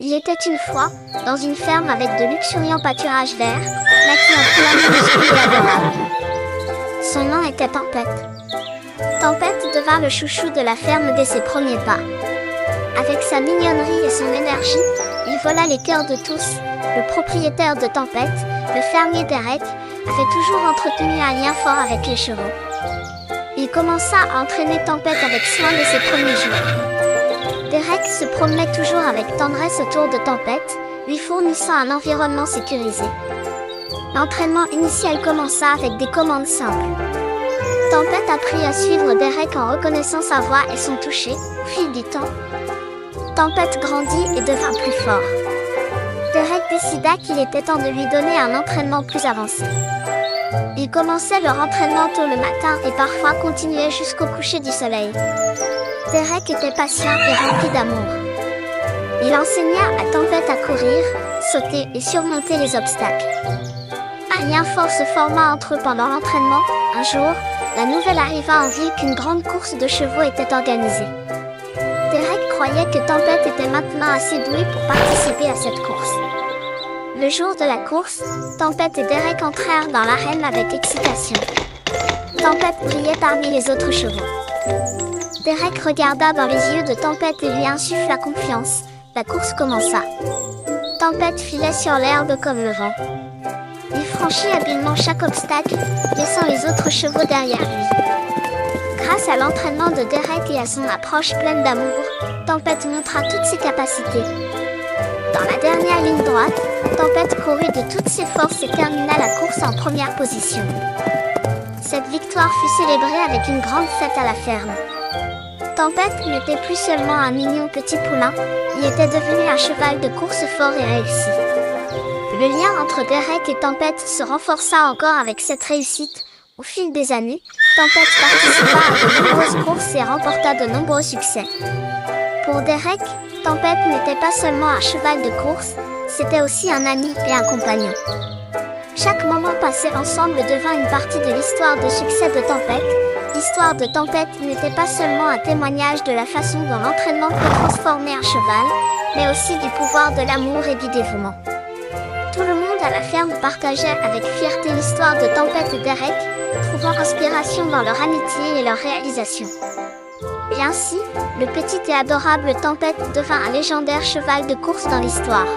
Il était une fois, dans une ferme avec de luxuriants pâturages verts, naquit un poulain minuscule et adorable. Son nom était Tempête. Tempête devint le chouchou de la ferme dès ses premiers pas. Avec sa mignonnerie et son énergie, il vola les cœurs de tous. Le propriétaire de Tempête, le fermier Derek, avait toujours entretenu un lien fort avec les chevaux. Il commença à entraîner Tempête avec soin dès ses premiers jours. Derek se promenait toujours avec tendresse autour de Tempête, lui fournissant un environnement sécurisé. L'entraînement initial commença avec des commandes simples. Tempête apprit à suivre Derek en reconnaissant sa voix et son toucher. Au fil du temps, Tempête grandit et devint plus fort. Derek décida qu'il était temps de lui donner un entraînement plus avancé. Ils commençaient leur entraînement tôt le matin et parfois continuaient jusqu'au coucher du soleil. Derek était patient et rempli d'amour. Il enseigna à Tempête à courir, sauter et surmonter les obstacles. Un lien fort se forma entre eux pendant l'entraînement. Un jour, la nouvelle arriva en ville qu'une grande course de chevaux était organisée. Derek croyait que Tempête était maintenant assez doué pour participer à cette course. Le jour de la course, Tempête et Derek entrèrent dans l'arène avec excitation. Tempête brillait parmi les autres chevaux. Derek regarda dans les yeux de Tempête et lui insuffla confiance. La course commença. Tempête filait sur l'herbe comme le vent. Il franchit habilement chaque obstacle, laissant les autres chevaux derrière lui. Grâce à l'entraînement de Derek et à son approche pleine d'amour, Tempête montra toutes ses capacités. Dans la dernière ligne droite, Tempête courut de toutes ses forces et termina la course en première position. Cette victoire fut célébrée avec une grande fête à la ferme. Tempête n'était plus seulement un mignon petit poulain, il était devenu un cheval de course fort et réussi. Le lien entre Derek et Tempête se renforça encore avec cette réussite. Au fil des années, Tempête participa à de nombreuses courses et remporta de nombreux succès. Pour Derek, Tempête n'était pas seulement un cheval de course, c'était aussi un ami et un compagnon. Chaque moment passé ensemble devint une partie de l'histoire de succès de Tempête. L'histoire de Tempête n'était pas seulement un témoignage de la façon dont l'entraînement peut transformer un cheval, mais aussi du pouvoir de l'amour et du dévouement. Tout le monde à la ferme partageait avec fierté l'histoire de Tempête et Derek, trouvant inspiration dans leur amitié et leur réalisation. Et ainsi, le petit et adorable Tempête devint un légendaire cheval de course dans l'histoire.